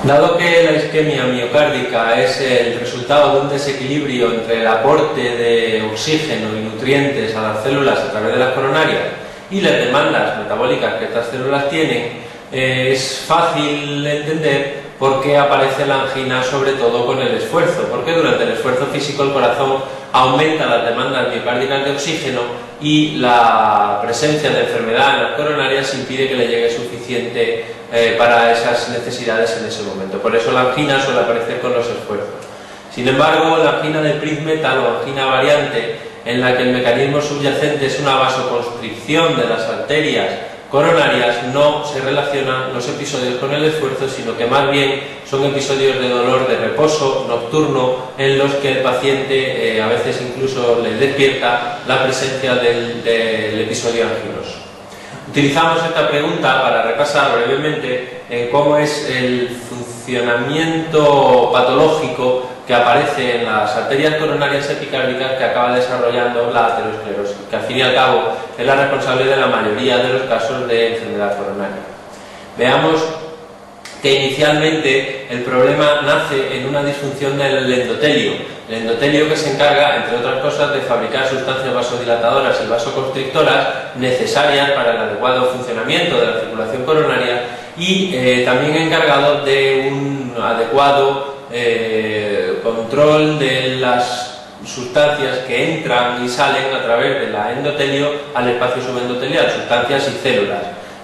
Dado que la isquemia miocárdica es el resultado de un desequilibrio entre el aporte de oxígeno y nutrientes a las células a través de las coronarias y las demandas metabólicas que estas células tienen, es fácil entender por qué aparece la angina, sobre todo con el esfuerzo, porque durante el esfuerzo físico el corazón aumenta las demandas miocárdicas de oxígeno y la presencia de enfermedad en las coronarias impide que le llegue suficiente para esas necesidades en ese momento. Por eso la angina suele aparecer con los esfuerzos. Sin embargo, la angina de Prinzmetal o angina variante, en la que el mecanismo subyacente es una vasoconstricción de las arterias coronarias, no se relacionan los episodios con el esfuerzo, sino que más bien son episodios de dolor de reposo nocturno en los que el paciente a veces incluso le despierta la presencia del episodio anginoso. Utilizamos esta pregunta para repasar brevemente cómo es el funcionamiento patológico que aparece en las arterias coronarias epicárdicas que acaba desarrollando la aterosclerosis, que al fin y al cabo es la responsable de la mayoría de los casos de enfermedad coronaria. Veamos que inicialmente el problema nace en una disfunción del endotelio. El endotelio que se encarga, entre otras cosas, de fabricar sustancias vasodilatadoras y vasoconstrictoras necesarias para el adecuado funcionamiento de la circulación coronaria y también encargado de un adecuado control de las sustancias que entran y salen a través del endotelio al espacio subendotelial, sustancias y células.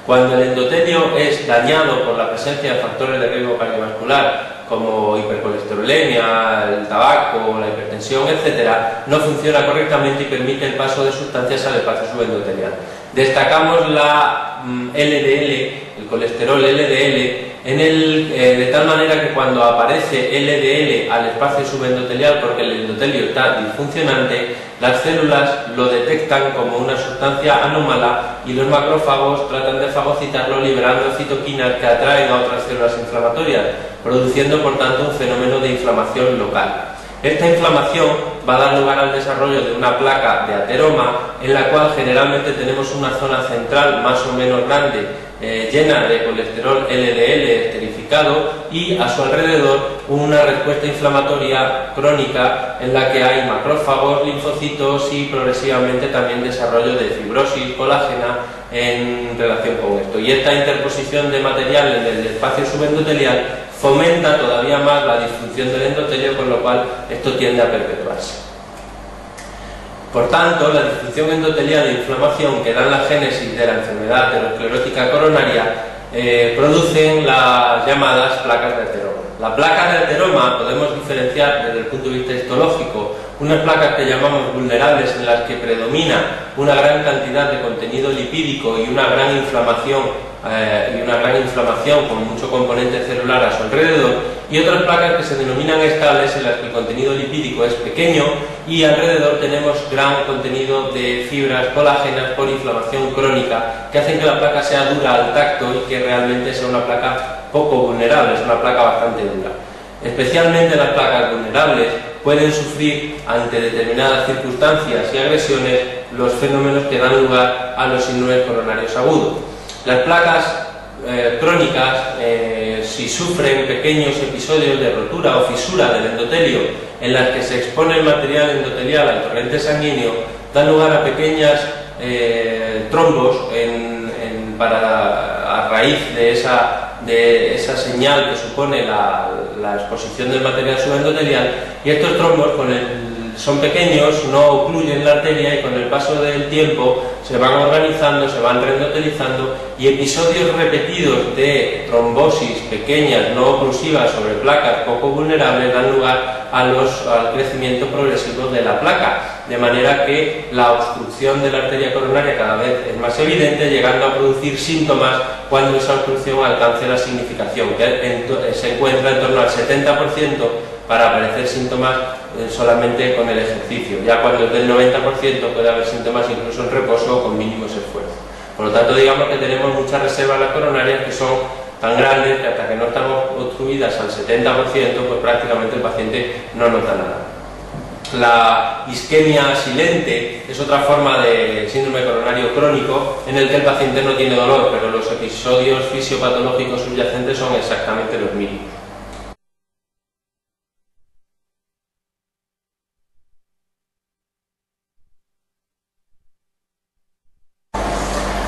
Cuando el endotelio es dañado por la presencia de factores de riesgo cardiovascular como hipercolesterolemia, el tabaco, la hipertensión, etc., no funciona correctamente y permite el paso de sustancias al espacio subendotelial. Destacamos la LDL, el colesterol LDL, de tal manera que cuando aparece LDL al espacio subendotelial porque el endotelio está disfuncionante, las células lo detectan como una sustancia anómala y los macrófagos tratan de fagocitarlo liberando citoquinas que atraen a otras células inflamatorias, produciendo por tanto un fenómeno de inflamación local. Esta inflamación va a dar lugar al desarrollo de una placa de ateroma en la cual generalmente tenemos una zona central más o menos grande llena de colesterol LDL esterificado y a su alrededor una respuesta inflamatoria crónica en la que hay macrófagos, linfocitos y progresivamente también desarrollo de fibrosis colágena en relación con esto. Y esta interposición de material en el espacio subendotelial fomenta todavía más la disfunción del endotelio, con lo cual esto tiende a perpetuarse. Por tanto, la disfunción endotelial e inflamación que dan la génesis de la enfermedad aterosclerótica coronaria producen las llamadas placas de ateroma. Las placas de ateroma podemos diferenciar desde el punto de vista histológico unas placas que llamamos vulnerables, en las que predomina una gran cantidad de contenido lipídico y una gran inflamación con mucho componente celular a su alrededor, y otras placas que se denominan estables, en las que el contenido lipídico es pequeño y alrededor tenemos gran contenido de fibras colágenas por inflamación crónica que hacen que la placa sea dura al tacto y que realmente sea una placa poco vulnerable, es una placa bastante dura. Especialmente las placas vulnerables pueden sufrir ante determinadas circunstancias y agresiones los fenómenos que dan lugar a los síndromes coronarios agudos. Las placas crónicas, si sufren pequeños episodios de rotura o fisura del endotelio en las que se expone el material endotelial al torrente sanguíneo, dan lugar a pequeñas trombos a raíz de esa señal que supone la exposición del material subendotelial, y estos trombos son pequeños, no ocluyen la arteria y con el paso del tiempo se van organizando, se van reendotelizando, y episodios repetidos de trombosis pequeñas no oclusivas sobre placas poco vulnerables dan lugar al crecimiento progresivo de la placa, de manera que la obstrucción de la arteria coronaria cada vez es más evidente, llegando a producir síntomas cuando esa obstrucción alcance la significación, que se encuentra en torno al 70% para aparecer síntomas solamente con el ejercicio. Ya cuando es del 90% puede haber síntomas incluso en reposo o con mínimos esfuerzos. Por lo tanto, digamos que tenemos muchas reservas las coronarias que son tan grandes que hasta que no estamos obstruidas al 70%, pues prácticamente el paciente no nota nada. La isquemia silente es otra forma de síndrome coronario crónico en el que el paciente no tiene dolor, pero los episodios fisiopatológicos subyacentes son exactamente los mismos.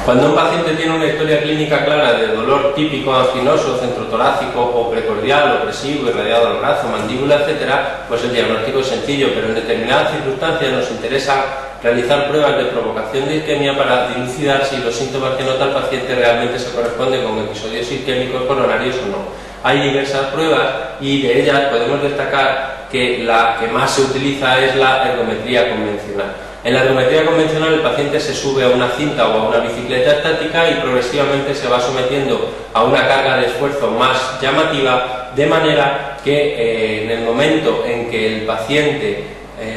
Cuando un paciente tiene una historia clínica clara de dolor típico anginoso, centrotorácico o precordial, opresivo, irradiado al brazo, mandíbula, etcétera, pues el diagnóstico es sencillo, pero en determinadas circunstancias nos interesa realizar pruebas de provocación de isquemia para dilucidar si los síntomas que nota el paciente realmente se corresponden con episodios isquémicos coronarios o no. Hay diversas pruebas y de ellas podemos destacar que la que más se utiliza es la ergometría convencional. En la ergometría convencional el paciente se sube a una cinta o a una bicicleta estática y progresivamente se va sometiendo a una carga de esfuerzo más llamativa, de manera que en el momento en que el paciente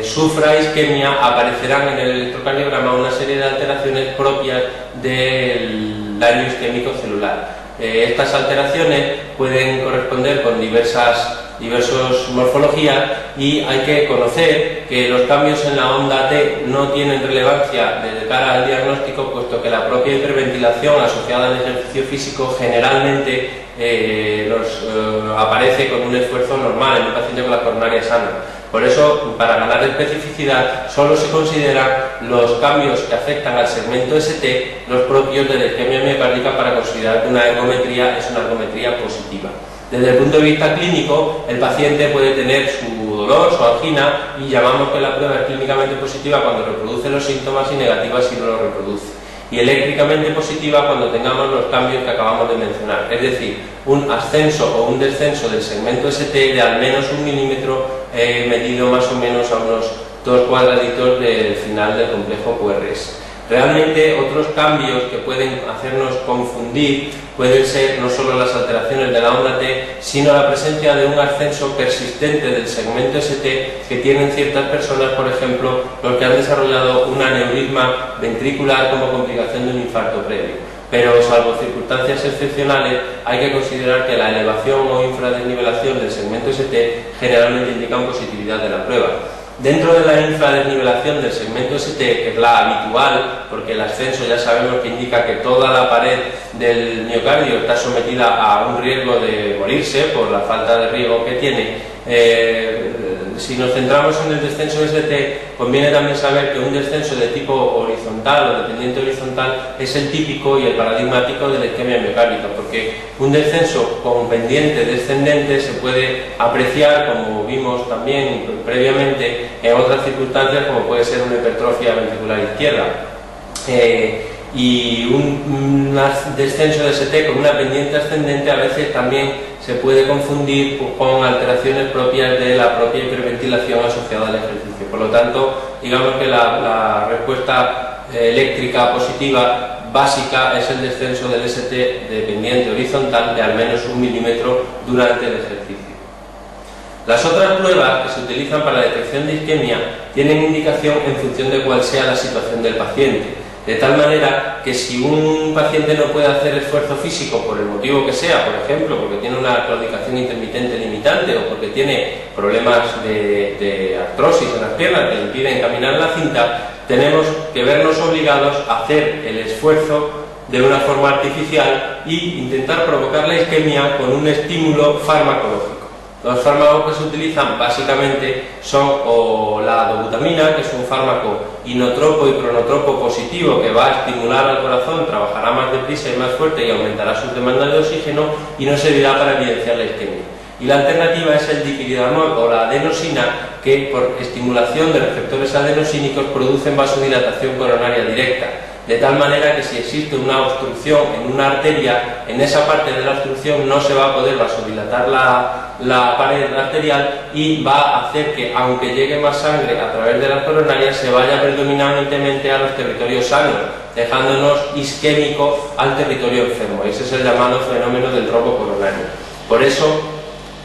sufra isquemia aparecerán en el electrocardiograma una serie de alteraciones propias del daño isquémico celular. Estas alteraciones pueden corresponder con diversas morfologías y hay que conocer que los cambios en la onda T no tienen relevancia de cara al diagnóstico, puesto que la propia hiperventilación asociada al ejercicio físico generalmente aparece con un esfuerzo normal en un paciente con la coronaria sana. Por eso, para ganar especificidad, solo se consideran los cambios que afectan al segmento ST, los propios de la isquemia miocárdica, para considerar que una ergometría es una ergometría positiva. Desde el punto de vista clínico, el paciente puede tener su dolor, su angina, y llamamos que la prueba es clínicamente positiva cuando reproduce los síntomas y negativa si no los reproduce. Y eléctricamente positiva cuando tengamos los cambios que acabamos de mencionar, es decir, un ascenso o un descenso del segmento ST de al menos 1 milímetro medido más o menos a unos 2 cuadraditos del final del complejo QRS. Realmente otros cambios que pueden hacernos confundir pueden ser no solo las alteraciones de la onda T, sino la presencia de un ascenso persistente del segmento ST que tienen ciertas personas, por ejemplo, los que han desarrollado un aneurisma ventricular como complicación de un infarto previo. Pero salvo circunstancias excepcionales, hay que considerar que la elevación o infradesnivelación del segmento ST generalmente indican positividad de la prueba. Dentro de la infradesnivelación del segmento ST, que es la habitual, porque el ascenso ya sabemos que indica que toda la pared del miocardio está sometida a un riesgo de morirse por la falta de riego que tiene, si nos centramos en el descenso ST, conviene también saber que un descenso de tipo horizontal o dependiente horizontal es el típico y el paradigmático de la isquemia miocárdica, porque un descenso con pendiente descendente se puede apreciar, como vimos también previamente, en otras circunstancias como puede ser una hipertrofia ventricular izquierda. Y un descenso de ST con una pendiente ascendente a veces también se puede confundir con alteraciones propias de la propia hiperventilación asociada al ejercicio. Por lo tanto, digamos que la respuesta eléctrica positiva básica es el descenso del ST de pendiente horizontal de al menos 1 milímetro durante el ejercicio. Las otras pruebas que se utilizan para la detección de isquemia tienen indicación en función de cuál sea la situación del paciente. De tal manera que si un paciente no puede hacer esfuerzo físico por el motivo que sea, por ejemplo, porque tiene una claudicación intermitente limitante o porque tiene problemas de artrosis en las piernas que le impiden caminar en la cinta, tenemos que vernos obligados a hacer el esfuerzo de una forma artificial e intentar provocar la isquemia con un estímulo farmacológico. Los fármacos que se utilizan básicamente son o la dobutamina, que es un fármaco inotropo y cronotropo positivo que va a estimular al corazón, trabajará más deprisa y más fuerte y aumentará sus demandas de oxígeno y no servirá para evidenciar la isquemia. Y la alternativa es el dipiridamol o la adenosina, que por estimulación de receptores adenosínicos producen vasodilatación coronaria directa. De tal manera que si existe una obstrucción en una arteria, en esa parte de la obstrucción no se va a poder vasodilatar la pared arterial y va a hacer que, aunque llegue más sangre a través de las coronarias, se vaya predominantemente a los territorios sanos, dejándonos isquémico al territorio enfermo. Ese es el llamado fenómeno del trombo coronario. Por eso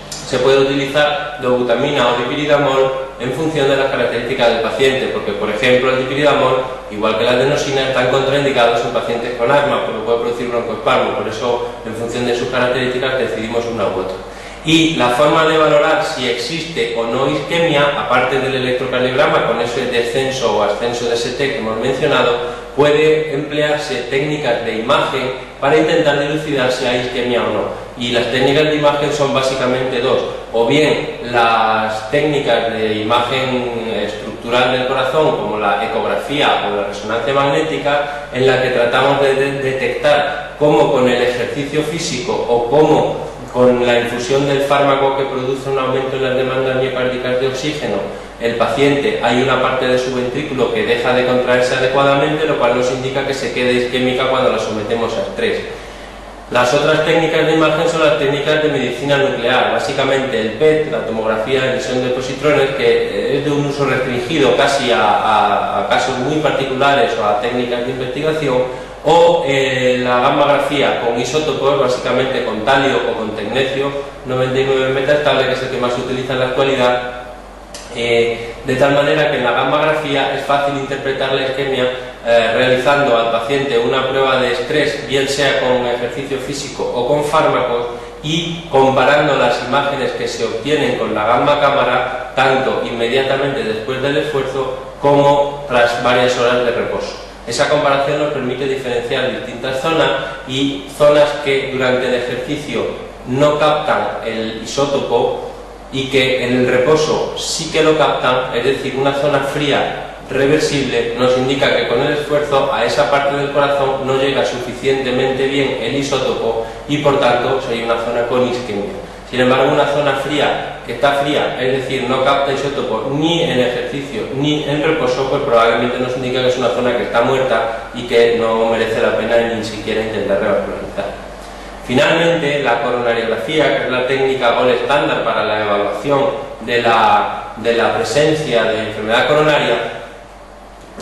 se puede utilizar dobutamina o dipiridamol en función de las características del paciente, porque por ejemplo el dipiridamol, igual que la adenosina, están contraindicados en pacientes con asma porque puede producir broncoespasmo. Por eso, en función de sus características, decidimos una u otra. Y la forma de valorar si existe o no isquemia, aparte del electrocardiograma con ese descenso o ascenso de ST que hemos mencionado, puede emplearse técnicas de imagen para intentar dilucidar si hay isquemia o no. Y las técnicas de imagen son básicamente dos: o bien las técnicas de imagen estructural estructural del corazón, como la ecografía o la resonancia magnética, en la que tratamos de detectar cómo con el ejercicio físico o cómo con la infusión del fármaco que produce un aumento en las demandas miocárdicas de oxígeno, el paciente, hay una parte de su ventrículo que deja de contraerse adecuadamente, lo cual nos indica que se queda isquémica cuando la sometemos a estrés. Las otras técnicas de imagen son las técnicas de medicina nuclear, básicamente el PET, la tomografía de emisión de positrones, que es de un uso restringido casi a casos muy particulares o a técnicas de investigación, o la gammagrafía con isótopos, básicamente con talio o con tecnecio 99 metaestable, que es el que más se utiliza en la actualidad, de tal manera que en la gammagrafía es fácil interpretar la isquemia realizando al paciente una prueba de estrés, bien sea con ejercicio físico o con fármacos, y comparando las imágenes que se obtienen con la gamma cámara, tanto inmediatamente después del esfuerzo como tras varias horas de reposo. Esa comparación nos permite diferenciar distintas zonas, y zonas que durante el ejercicio no captan el isótopo y que en el reposo sí que lo captan, es decir, una zona fría reversible nos indica que con el esfuerzo a esa parte del corazón no llega suficientemente bien el isótopo y por tanto hay una zona con isquemia. Sin embargo, una zona fría, que está fría, es decir, no capta isótopos ni en ejercicio ni en reposo, pues probablemente nos indica que es una zona que está muerta y que no merece la pena ni siquiera intentar revascularizar. Finalmente, la coronariografía, que es la técnica gold estándar para la evaluación de la presencia de enfermedad coronaria,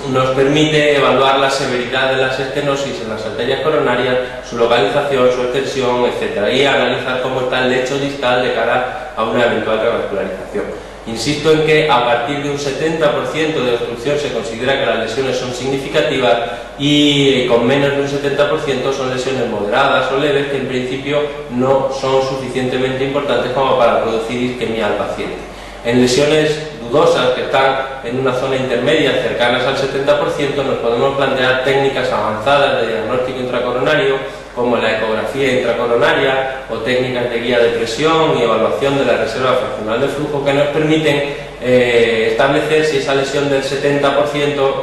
nos permite evaluar la severidad de las estenosis en las arterias coronarias, su localización, su extensión, etc. y analizar cómo está el lecho distal de cara a una eventual revascularización. Insisto en que a partir de un 70% de obstrucción se considera que las lesiones son significativas, y con menos de un 70% son lesiones moderadas o leves que en principio no son suficientemente importantes como para producir isquemia al paciente. En lesiones dudosas que están en una zona intermedia cercanas al 70%, nos podemos plantear técnicas avanzadas de diagnóstico intracoronario como la ecografía intracoronaria o técnicas de guía de presión y evaluación de la reserva fraccional de flujo, que nos permiten establecer si esa lesión del 70%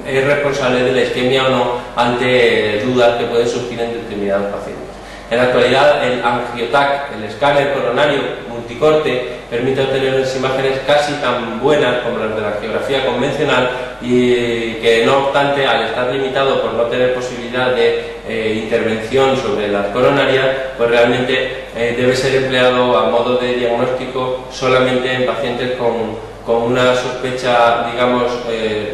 es responsable de la isquemia o no, ante dudas que pueden surgir en determinados pacientes. En la actualidad, el angiotac, el escáner coronario multicorte, permite obtener unas imágenes casi tan buenas como las de la angiografía convencional, y que no obstante, al estar limitado por no tener posibilidad de intervención sobre las coronarias, pues realmente debe ser empleado a modo de diagnóstico solamente en pacientes con una sospecha, digamos,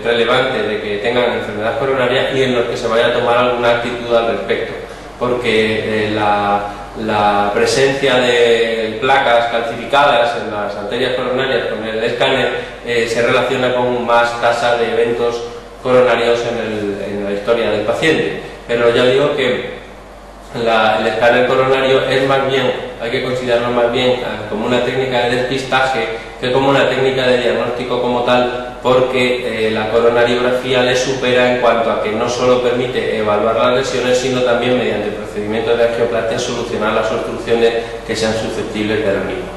relevante de que tengan enfermedad coronaria y en los que se vaya a tomar alguna actitud al respecto, porque la presencia de placas calcificadas en las arterias coronarias con el escáner se relaciona con más tasa de eventos coronarios en la historia del paciente. Pero ya digo que el escáner coronario es más bien, hay que considerarlo más bien como una técnica de despistaje que como una técnica de diagnóstico como tal, porque la coronariografía le supera en cuanto a que no solo permite evaluar las lesiones, sino también mediante procedimientos de angioplastia solucionar las obstrucciones que sean susceptibles de la misma.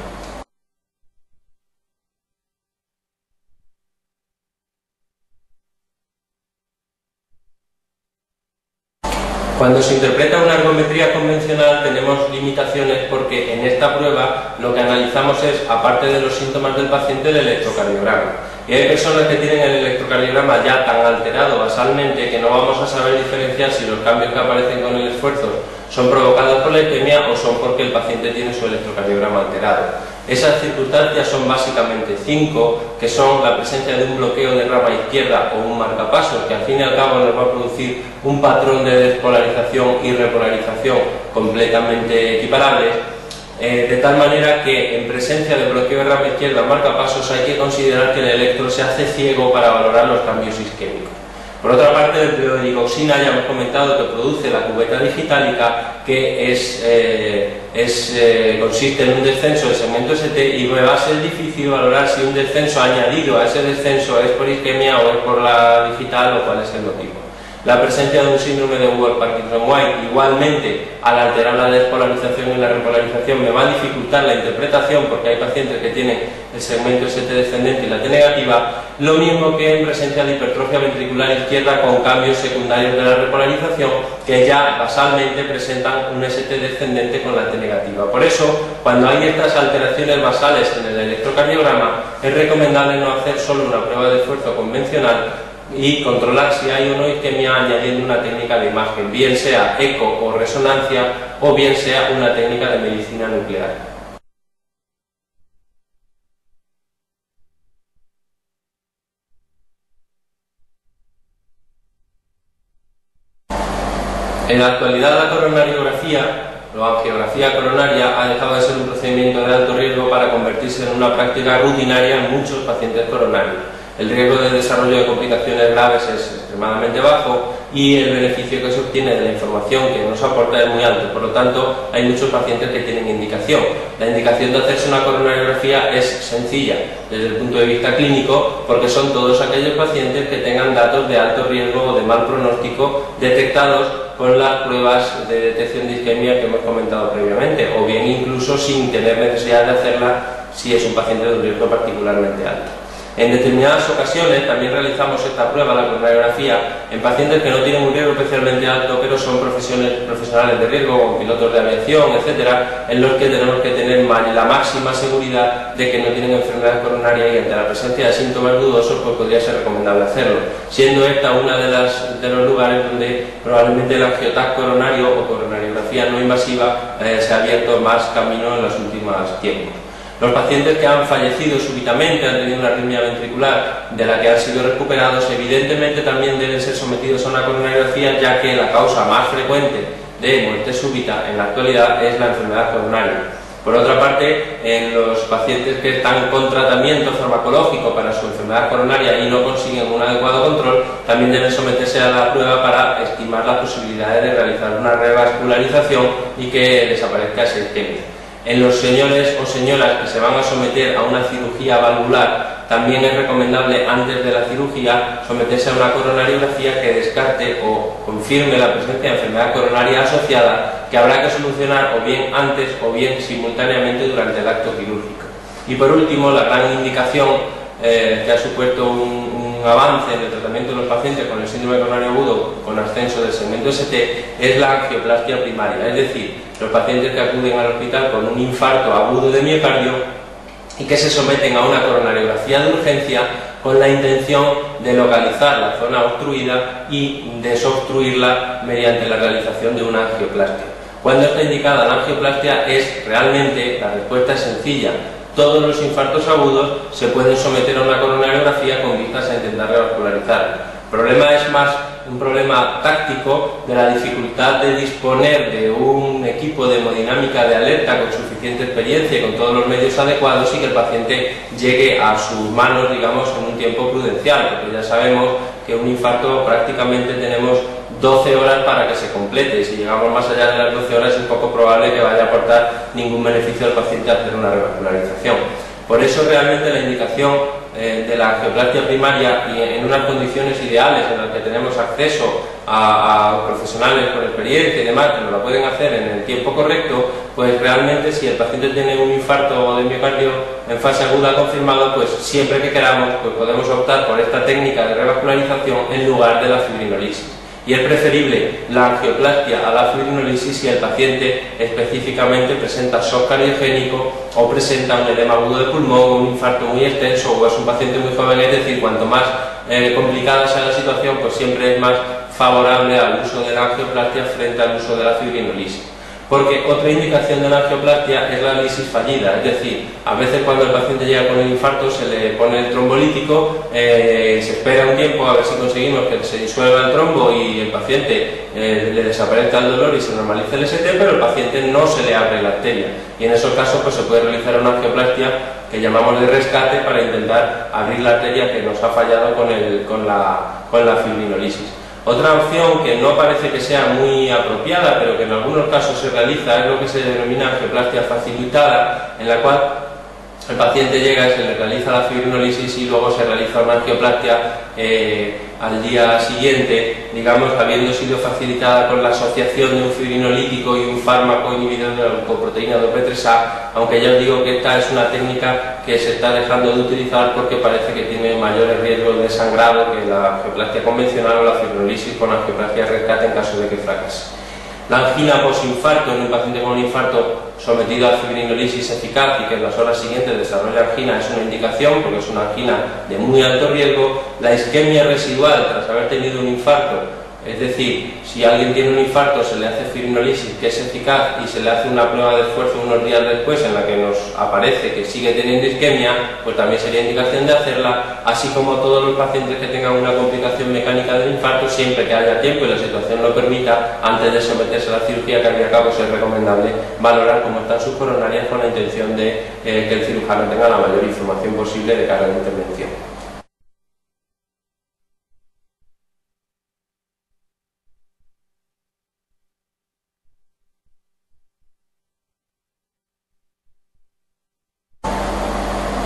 Cuando se interpreta una ergometría convencional tenemos limitaciones, porque en esta prueba lo que analizamos es, aparte de los síntomas del paciente, el electrocardiograma. Y hay personas que tienen el electrocardiograma ya tan alterado basalmente que no vamos a saber diferenciar si los cambios que aparecen con el esfuerzo son provocados por la isquemia o son porque el paciente tiene su electrocardiograma alterado. Esas circunstancias son básicamente 5, que son la presencia de un bloqueo de rama izquierda o un marcapasos, que al fin y al cabo nos va a producir un patrón de despolarización y repolarización completamente equiparables, de tal manera que en presencia de bloqueo de rama izquierda o marcapasos hay que considerar que el electro se hace ciego para valorar los cambios isquémicos. Por otra parte, el pleodigoxina ya hemos comentado que produce la cubeta digitálica, que consiste en un descenso del segmento ST, y me va a ser difícil valorar si un descenso añadido a ese descenso es por isquemia o es por la digital o cuál es el motivo. La presencia de un síndrome de Wolff-Parkinson-White, igualmente, al alterar la despolarización y la repolarización, me va a dificultar la interpretación porque hay pacientes que tienen el segmento ST descendente y la T negativa, lo mismo que en presencia de hipertrofia ventricular izquierda con cambios secundarios de la repolarización que ya basalmente presentan un ST descendente con la T negativa. Por eso, cuando hay estas alteraciones basales en el electrocardiograma, es recomendable no hacer solo una prueba de esfuerzo convencional y controlar si hay o no isquemia añadiendo una técnica de imagen, bien sea eco o resonancia o bien sea una técnica de medicina nuclear. En la actualidad la coronariografía o angiografía coronaria ha dejado de ser un procedimiento de alto riesgo para convertirse en una práctica rutinaria en muchos pacientes coronarios. El riesgo de desarrollo de complicaciones graves es extremadamente bajo y el beneficio que se obtiene de la información que nos aporta es muy alto. Por lo tanto, hay muchos pacientes que tienen indicación. La indicación de hacerse una coronariografía es sencilla desde el punto de vista clínico porque son todos aquellos pacientes que tengan datos de alto riesgo o de mal pronóstico detectados con las pruebas de detección de isquemia que hemos comentado previamente, o bien incluso sin tener necesidad de hacerla si es un paciente de un riesgo particularmente alto. En determinadas ocasiones también realizamos esta prueba, la coronariografía, en pacientes que no tienen un riesgo especialmente alto, pero son profesionales de riesgo, como pilotos de aviación, etcétera, en los que tenemos que tener la máxima seguridad de que no tienen enfermedad coronaria y ante la presencia de síntomas dudosos, pues podría ser recomendable hacerlo, siendo esta una de los lugares donde probablemente el angiotac coronario o coronariografía no invasiva se ha abierto más camino en los últimos tiempos. Los pacientes que han fallecido súbitamente, han tenido una arritmia ventricular de la que han sido recuperados, evidentemente también deben ser sometidos a una coronariografía, ya que la causa más frecuente de muerte súbita en la actualidad es la enfermedad coronaria. Por otra parte, en los pacientes que están con tratamiento farmacológico para su enfermedad coronaria y no consiguen un adecuado control, también deben someterse a la prueba para estimar las posibilidades de realizar una revascularización y que desaparezca esa isquemia. En los señores o señoras que se van a someter a una cirugía valvular, también es recomendable antes de la cirugía someterse a una coronariografía que descarte o confirme la presencia de enfermedad coronaria asociada, que habrá que solucionar o bien antes o bien simultáneamente durante el acto quirúrgico. Y por último, la gran indicación que ha supuesto un avance en el tratamiento de los pacientes con el síndrome coronario agudo con ascenso del segmento ST es la angioplastia primaria, es decir, los pacientes que acuden al hospital con un infarto agudo de miocardio y que se someten a una coronariografía de urgencia con la intención de localizar la zona obstruida y desobstruirla mediante la realización de una angioplastia. Cuando está indicada la angioplastia la respuesta es sencilla. Todos los infartos agudos se pueden someter a una coronariografía con vistas a intentar revascularizar. El problema es más un problema táctico de la dificultad de disponer de un equipo de hemodinámica de alerta con suficiente experiencia y con todos los medios adecuados y que el paciente llegue a sus manos, digamos, en un tiempo prudencial, porque ya sabemos que un infarto prácticamente tenemos 12 horas para que se complete y si llegamos más allá de las 12 horas es poco probable que vaya a aportar ningún beneficio al paciente hacer una revascularización. Por eso realmente la indicación de la angioplastia primaria y en unas condiciones ideales en las que tenemos acceso a profesionales con experiencia y demás que nos la pueden hacer en el tiempo correcto, pues realmente si el paciente tiene un infarto de miocardio en fase aguda confirmado, pues siempre que queramos pues podemos optar por esta técnica de revascularización en lugar de la fibrinolisis. Y es preferible la angioplastia a la fibrinolisis si el paciente específicamente presenta shock cardiogénico o presenta un edema agudo de pulmón, un infarto muy extenso o es un paciente muy joven, es decir, cuanto más complicada sea la situación, pues siempre es más favorable al uso de la angioplastia frente al uso de la fibrinolisis. Porque otra indicación de la angioplastia es la lisis fallida, es decir, a veces cuando el paciente llega con el infarto se le pone el trombolítico, se espera un tiempo a ver si conseguimos que se disuelva el trombo y el paciente le desaparezca el dolor y se normalice el ST, pero el paciente no se le abre la arteria. Y en esos casos pues se puede realizar una angioplastia que llamamos de rescate para intentar abrir la arteria que nos ha fallado con la fibrinolisis. Otra opción que no parece que sea muy apropiada, pero que en algunos casos se realiza, es lo que se denomina angioplastia facilitada, en la cual el paciente llega, se le realiza la fibrinólisis y luego se realiza una angioplastia al día siguiente, digamos, habiendo sido facilitada con la asociación de un fibrinolítico y un fármaco inhibidor de la glucoproteína de OP3A, aunque ya os digo que esta es una técnica que se está dejando de utilizar porque parece que tiene mayores riesgos de sangrado que la angioplastia convencional o la fibrinólisis con angioplastia rescate en caso de que fracase. La angina posinfarto en un paciente con un infarto sometido a fibrinólisis eficaz y que en las horas siguientes desarrolla angina es una indicación porque es una angina de muy alto riesgo. La isquemia residual tras haber tenido un infarto, es decir, si alguien tiene un infarto se le hace fibrinólisis que es eficaz y se le hace una prueba de esfuerzo unos días después en la que nos aparece que sigue teniendo isquemia, pues también sería indicación de hacerla, así como todos los pacientes que tengan una complicación mecánica del infarto, siempre que haya tiempo y la situación lo permita, antes de someterse a la cirugía cardíaca, pues es recomendable valorar cómo están sus coronarias con la intención de que el cirujano tenga la mayor información posible de cara a la intervención.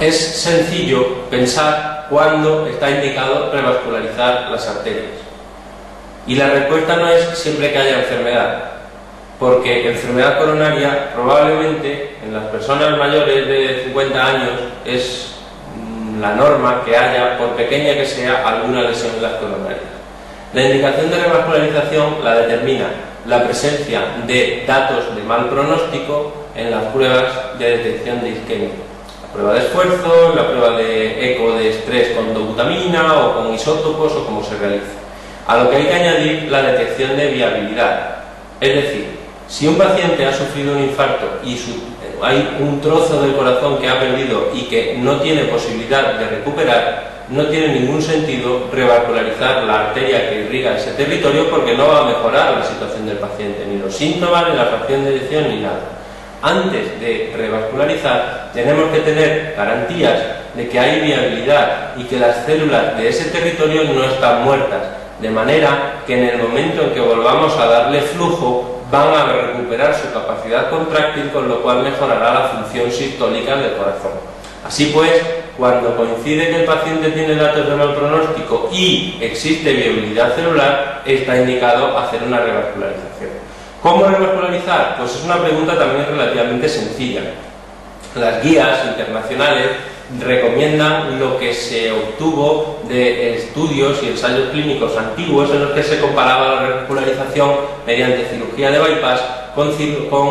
Es sencillo pensar cuándo está indicado revascularizar las arterias. Y la respuesta no es siempre que haya enfermedad, porque enfermedad coronaria probablemente en las personas mayores de 50 años es la norma que haya, por pequeña que sea, alguna lesión en las coronarias. La indicación de revascularización la determina la presencia de datos de mal pronóstico en las pruebas de detección de isquemia. Prueba de esfuerzo, la prueba de eco de estrés con dobutamina o con isótopos o como se realice. A lo que hay que añadir la detección de viabilidad. Es decir, si un paciente ha sufrido un infarto y hay un trozo del corazón que ha perdido y que no tiene posibilidad de recuperar, no tiene ningún sentido revascularizar la arteria que irriga ese territorio porque no va a mejorar la situación del paciente, ni los síntomas, ni la fracción de eyección, ni nada. Antes de revascularizar tenemos que tener garantías de que hay viabilidad y que las células de ese territorio no están muertas, de manera que en el momento en que volvamos a darle flujo van a recuperar su capacidad contráctil, con lo cual mejorará la función sistólica del corazón. Así pues, cuando coincide que el paciente tiene datos de mal pronóstico y existe viabilidad celular, está indicado hacer una revascularización. ¿Cómo revascularizar? Pues es una pregunta también relativamente sencilla. Las guías internacionales recomiendan lo que se obtuvo de estudios y ensayos clínicos antiguos en los que se comparaba la revascularización mediante cirugía de bypass con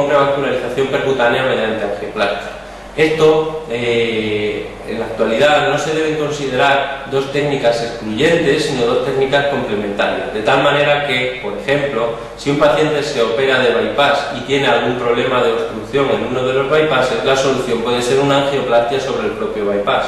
revascularización percutánea mediante angioplastia. Esto, en la actualidad, no se deben considerar dos técnicas excluyentes, sino dos técnicas complementarias. De tal manera que, por ejemplo, si un paciente se opera de bypass y tiene algún problema de obstrucción en uno de los bypasses, la solución puede ser una angioplastia sobre el propio bypass.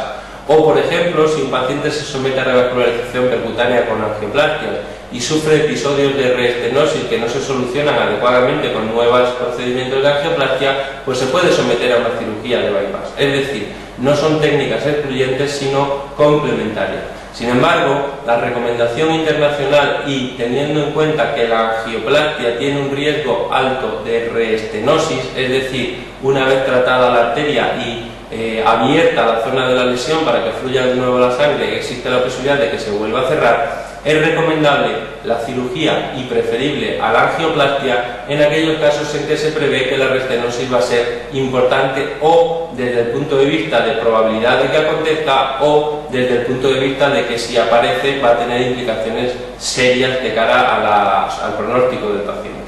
O, por ejemplo, si un paciente se somete a revascularización percutánea con angioplastias y sufre episodios de reestenosis que no se solucionan adecuadamente con nuevos procedimientos de angioplastia, pues se puede someter a una cirugía de bypass. Es decir, no son técnicas excluyentes, sino complementarias. Sin embargo, la recomendación internacional, y teniendo en cuenta que la angioplastia tiene un riesgo alto de reestenosis, es decir, una vez tratada la arteria y abierta la zona de la lesión para que fluya de nuevo la sangre, existe la posibilidad de que se vuelva a cerrar, es recomendable la cirugía y preferible a la angioplastia en aquellos casos en que se prevé que la reestenosis va a ser importante, o desde el punto de vista de probabilidad de que acontezca, o desde el punto de vista de que si aparece va a tener implicaciones serias de cara al pronóstico del paciente.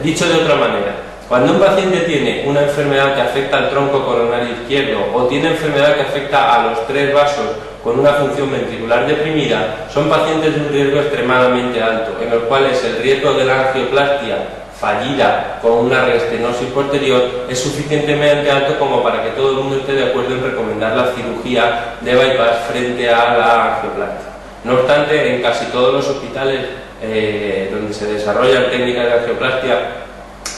Dicho de otra manera, cuando un paciente tiene una enfermedad que afecta al tronco coronario izquierdo o tiene enfermedad que afecta a los tres vasos con una función ventricular deprimida, son pacientes de un riesgo extremadamente alto, en los cuales el riesgo de la angioplastia fallida con una reestenosis posterior es suficientemente alto como para que todo el mundo esté de acuerdo en recomendar la cirugía de bypass frente a la angioplastia. No obstante, en casi todos los hospitales donde se desarrollan técnicas de angioplastia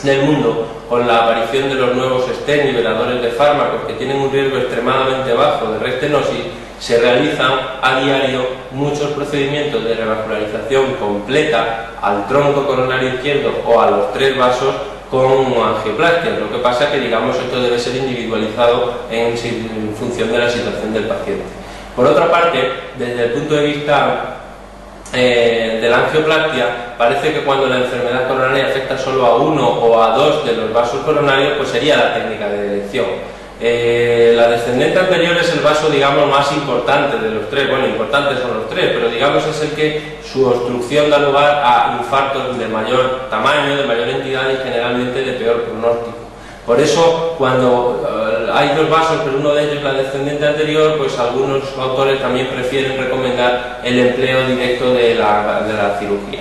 del mundo, con la aparición de los nuevos stent liberadores de fármacos que tienen un riesgo extremadamente bajo de reestenosis, se realizan a diario muchos procedimientos de revascularización completa al tronco coronario izquierdo o a los tres vasos con angioplastia. Lo que pasa es que, digamos, esto debe ser individualizado en función de la situación del paciente. Por otra parte, desde el punto de vista de la angioplastia, parece que cuando la enfermedad coronaria afecta solo a uno o a dos de los vasos coronarios, pues sería la técnica de elección. La descendente anterior es el vaso, digamos, más importante de los tres. Bueno, importantes son los tres, pero digamos es el que su obstrucción da lugar a infartos de mayor tamaño, de mayor entidad y generalmente de peor pronóstico. Por eso, cuando hay dos vasos, pero uno de ellos la descendente anterior, pues algunos autores también prefieren recomendar el empleo directo de la cirugía.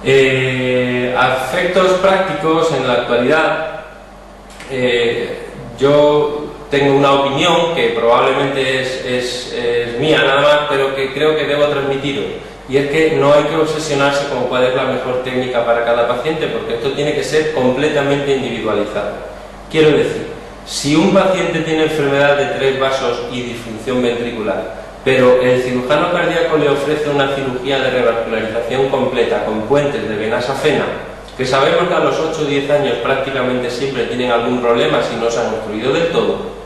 Efectos prácticos en la actualidad. Yo tengo una opinión que probablemente es mía nada más, pero que creo que debo transmitiros, y es que no hay que obsesionarse con cuál es la mejor técnica para cada paciente, porque esto tiene que ser completamente individualizado. Quiero decir, si un paciente tiene enfermedad de 3 vasos y disfunción ventricular, pero el cirujano cardíaco le ofrece una cirugía de revascularización completa con puentes de vena safena, que sabemos que a los 8 o 10 años prácticamente siempre tienen algún problema si no se han obstruido del todo,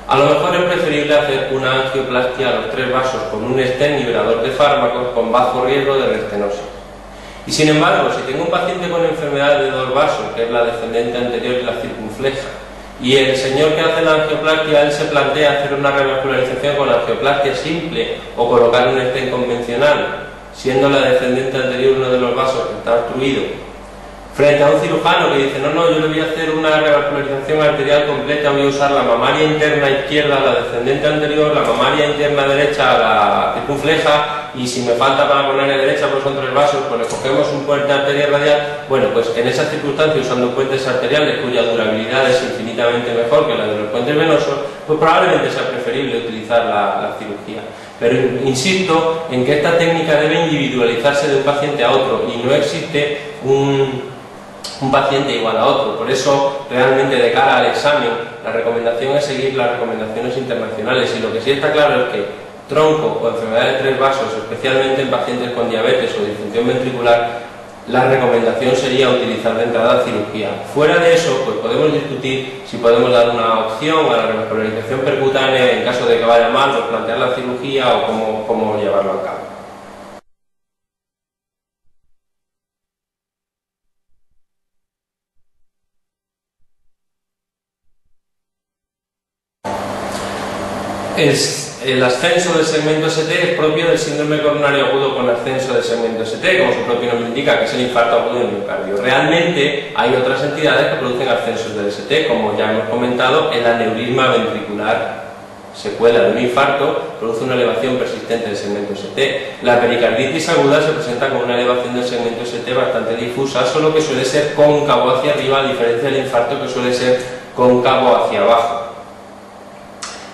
a lo mejor es preferible hacer una angioplastia a los 3 vasos con un stent liberador de fármacos con bajo riesgo de restenosis. Y sin embargo, si tengo un paciente con enfermedad de 2 vasos, que es la descendente anterior y la circunfleja, y el señor que hace la angioplastia, él se plantea hacer una revascularización con angioplastia simple o colocar un stent convencional, siendo la descendente anterior uno de los vasos que está obstruido, frente a un cirujano que dice, no, yo le voy a hacer una revascularización arterial completa, voy a usar la mamaria interna izquierda a la descendente anterior, la mamaria interna derecha a la circunfleja, y si me falta para ponerle derecha, pues son 3 vasos, pues le cogemos un puente arterial radial. Bueno, pues en esas circunstancias, usando puentes arteriales cuya durabilidad es infinitamente mejor que la de los puentes venosos, pues probablemente sea preferible utilizar la cirugía. Pero insisto en que esta técnica debe individualizarse de un paciente a otro, y no existe un paciente igual a otro. Por eso, realmente, de cara al examen, la recomendación es seguir las recomendaciones internacionales, y lo que sí está claro es que tronco o enfermedad de 3 vasos, especialmente en pacientes con diabetes o disfunción ventricular, la recomendación sería utilizar de entrada cirugía. Fuera de eso, pues podemos discutir si podemos dar una opción a la revascularización percutánea en caso de que vaya mal, pues plantear la cirugía o cómo llevarlo a cabo. El ascenso del segmento ST es propio del síndrome coronario agudo con ascenso del segmento ST, como su propio nombre indica, que es el infarto agudo del miocardio. Realmente hay otras entidades que producen ascensos del ST, como ya hemos comentado, el aneurisma ventricular, secuela de un infarto, produce una elevación persistente del segmento ST. La pericarditis aguda se presenta con una elevación del segmento ST bastante difusa, solo que suele ser cóncavo hacia arriba, a diferencia del infarto que suele ser cóncavo hacia abajo.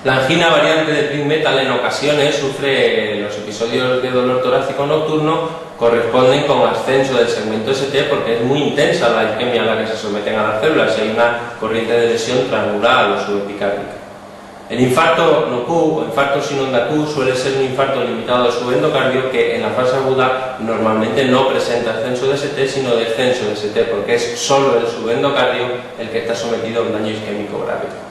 La angina variante de Pink Metal en ocasiones sufre los episodios de dolor torácico nocturno, corresponden con ascenso del segmento ST porque es muy intensa la isquemia a la que se someten a las células y hay una corriente de lesión transmural o subepicárdica. El infarto no-Q o infarto sin onda Q suele ser un infarto limitado al subendocardio que en la fase aguda normalmente no presenta ascenso de ST sino descenso de ST, porque es solo el subendocardio el que está sometido a un daño isquémico grave.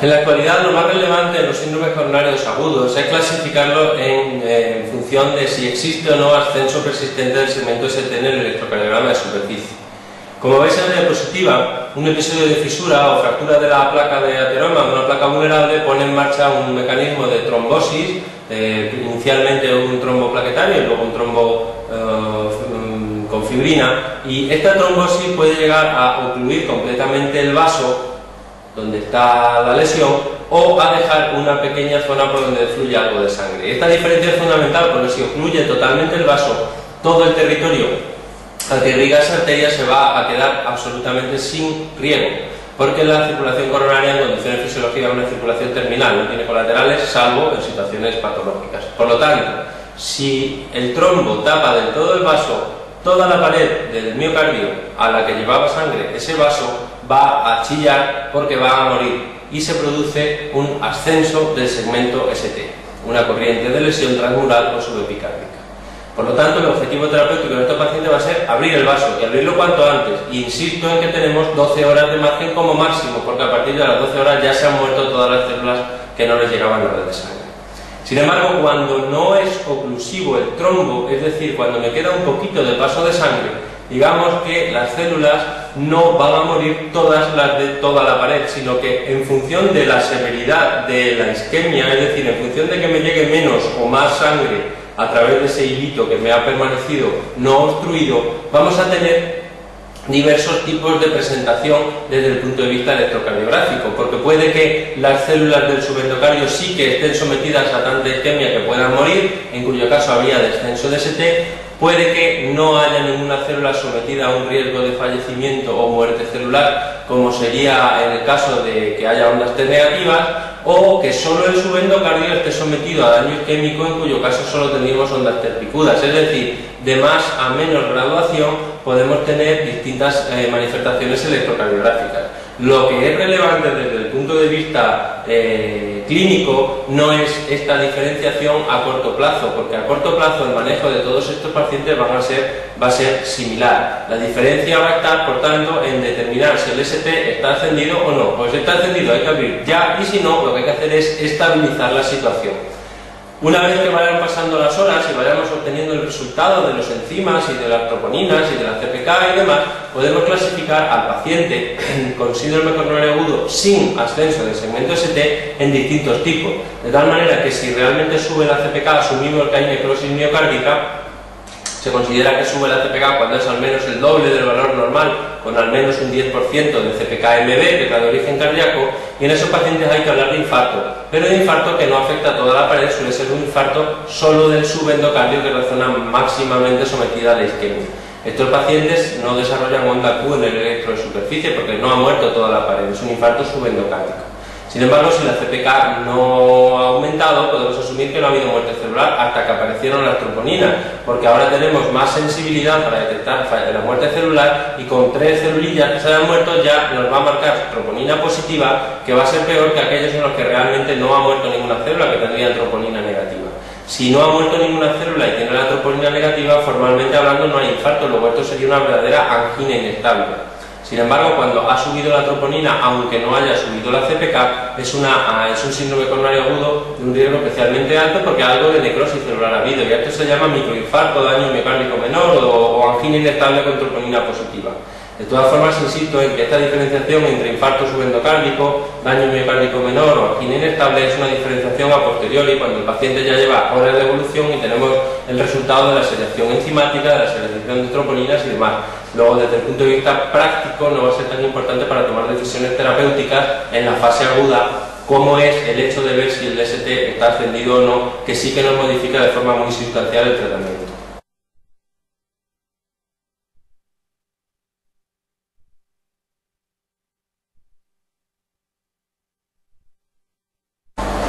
En la actualidad, lo más relevante en los síndromes coronarios agudos es clasificarlo en función de si existe o no ascenso persistente del segmento ST en el electrocardiograma de superficie. Como veis en la diapositiva, un episodio de fisura o fractura de la placa de ateroma, una placa vulnerable, pone en marcha un mecanismo de trombosis, inicialmente un trombo plaquetario y luego un trombo con fibrina, y esta trombosis puede llegar a ocluir completamente el vaso donde está la lesión o a dejar una pequeña zona por donde fluye algo de sangre. Esta diferencia es fundamental porque si ocluye totalmente el vaso, todo el territorio al que irriga esa arteria se va a quedar absolutamente sin riego, porque la circulación coronaria en condiciones fisiológicas es una circulación terminal, no tiene colaterales salvo en situaciones patológicas. Por lo tanto, si el trombo tapa del todo el vaso, toda la pared del miocardio a la que llevaba sangre ese vaso va a chillar porque va a morir. y se produce un ascenso del segmento ST, una corriente de lesión transmural o subepicárdica. Por lo tanto, el objetivo terapéutico de estos pacientes va a ser abrir el vaso y abrirlo cuanto antes. E insisto en que tenemos 12 horas de margen como máximo, porque a partir de las 12 horas ya se han muerto todas las células que no les llegaban a la red de sangre. Sin embargo, cuando no es oclusivo el trombo, es decir, cuando me queda un poquito de paso de sangre, digamos que las células no van a morir todas las de toda la pared, sino que en función de la severidad de la isquemia, es decir, en función de que me llegue menos o más sangre a través de ese hilito que me ha permanecido no obstruido, vamos a tener diversos tipos de presentación desde el punto de vista electrocardiográfico, porque puede que las células del subendocardio sí que estén sometidas a tanta isquemia que puedan morir, en cuyo caso habría descenso de ST. Puede que no haya ninguna célula sometida a un riesgo de fallecimiento o muerte celular, como sería en el caso de que haya ondas T negativas, o que solo el subendocardio esté sometido a daño isquémico, en cuyo caso solo tendríamos ondas T picudas. Es decir, de más a menos graduación podemos tener distintas manifestaciones electrocardiográficas. Lo que es relevante desde el punto de vista clínico no es esta diferenciación a corto plazo, porque a corto plazo el manejo de todos estos pacientes va a ser similar. La diferencia va a estar, por tanto, en determinar si el ST está ascendido o no. Pues si está ascendido hay que abrir ya, y si no, lo que hay que hacer es estabilizar la situación. Una vez que vayan pasando las horas y vayamos obteniendo el resultado de los enzimas y de las troponinas y de la CPK y demás, podemos clasificar al paciente con síndrome coronario agudo sin ascenso del segmento ST en distintos tipos, de tal manera que si realmente sube la CPK, asumimos que hay necrosis miocárdica, se considera que sube la CPK cuando es al menos el doble del valor normal, con al menos un 10% de CPK-MB, que es la de origen cardíaco, y en esos pacientes hay que hablar de infarto, pero de infarto que no afecta a toda la pared, suele ser un infarto solo del subendocardio, que es la zona máximamente sometida a la isquemia. Estos pacientes no desarrollan onda Q en el electro de superficie porque no ha muerto toda la pared, es un infarto subendocárdico. Sin embargo, si la CPK no ha aumentado, podemos asumir que no ha habido muerte celular hasta que aparecieron las troponinas, porque ahora tenemos más sensibilidad para detectar la muerte celular, y con 3 celulillas que se hayan muerto ya nos va a marcar troponina positiva, que va a ser peor que aquellos en los que realmente no ha muerto ninguna célula, que tendrían troponina negativa. Si no ha muerto ninguna célula y tiene la troponina negativa, formalmente hablando no hay infarto, luego esto sería una verdadera angina inestable. Sin embargo, cuando ha subido la troponina, aunque no haya subido la CPK, es un síndrome coronario agudo de un riesgo especialmente alto, porque algo de necrosis celular ha habido, y esto se llama microinfarto, daño miocárdico menor o angina inestable con troponina positiva. De todas formas, insisto en que esta diferenciación entre infarto subendocárdico, daño miocárdico menor o angina inestable es una diferenciación a posteriori, cuando el paciente ya lleva horas de evolución y tenemos el resultado de la selección enzimática, de la selección de troponinas y demás. Luego, desde el punto de vista práctico, no va a ser tan importante para tomar decisiones terapéuticas en la fase aguda como es el hecho de ver si el ST está ascendido o no, que sí que nos modifica de forma muy sustancial el tratamiento.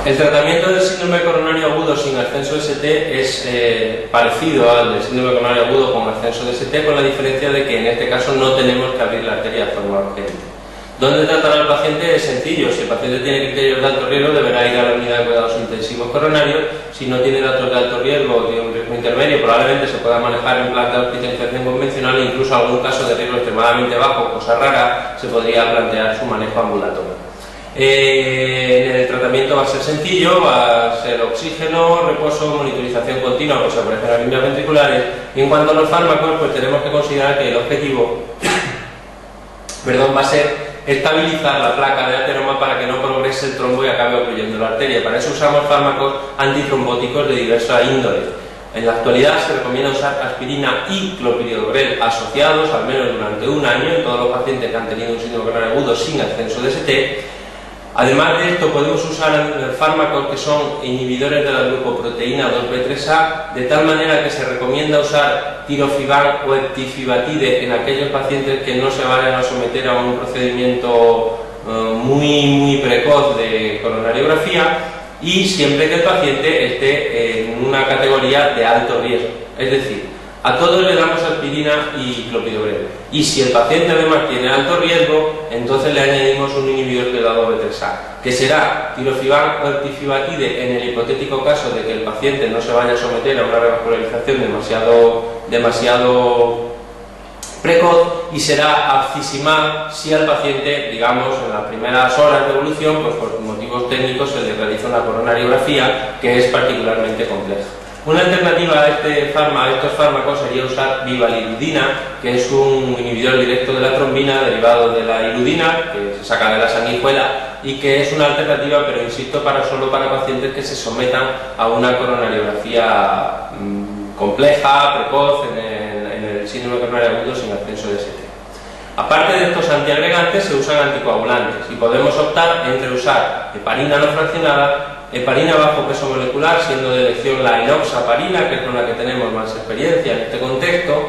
El tratamiento del síndrome coronario agudo sin ascenso de ST es parecido al del síndrome coronario agudo con ascenso de ST, con la diferencia de que en este caso no tenemos que abrir la arteria de forma urgente. ¿Dónde tratar al paciente? Es sencillo. Si el paciente tiene criterios de alto riesgo, deberá ir a la unidad de cuidados intensivos coronarios. Si no tiene datos de alto riesgo o tiene un riesgo intermedio, probablemente se pueda manejar en plan de hospitalización convencional, e incluso algún caso de riesgo extremadamente bajo, cosa rara, se podría plantear su manejo ambulatorio. El tratamiento va a ser sencillo, va a ser oxígeno, reposo, monitorización continua por si aparecen arritmias ventriculares, y en cuanto a los fármacos, pues tenemos que considerar que el objetivo va a ser estabilizar la placa de ateroma para que no progrese el trombo y acabe ocluyendo la arteria. Para eso usamos fármacos antitrombóticos de diversa índole. En la actualidad se recomienda usar aspirina y clopidogrel asociados, al menos durante un año, en todos los pacientes que han tenido un síndrome coronario agudo sin ascenso de ST. Además de esto, podemos usar fármacos que son inhibidores de la glucoproteína 2B3A, de tal manera que se recomienda usar tirofiban o eptifibatide en aquellos pacientes que no se vayan a someter a un procedimiento muy precoz de coronariografía, y siempre que el paciente esté en una categoría de alto riesgo. Es decir, A todos le damos aspirina y clopidogrel. Y si el paciente además tiene alto riesgo, entonces le añadimos un inhibidor del lado beta, que será tirofiban o ertifibatide en el hipotético caso de que el paciente no se vaya a someter a una revascularización demasiado precoz, y será abcisimab si al paciente, digamos, en las primeras horas de evolución, pues por motivos técnicos se le realiza una coronariografía que es particularmente compleja. Una alternativa a estos fármacos sería usar vivalirudina, que es un inhibidor directo de la trombina derivado de la irudina, que se saca de la sanguijuela, y que es una alternativa, pero insisto, solo para pacientes que se sometan a una coronariografía compleja, precoz, en el síndrome coronario agudo sin ascenso de ST. Aparte de estos antiagregantes, se usan anticoagulantes y podemos optar entre usar heparina no fraccionada, heparina bajo peso molecular, siendo de elección la enoxaparina, que es con la que tenemos más experiencia en este contexto,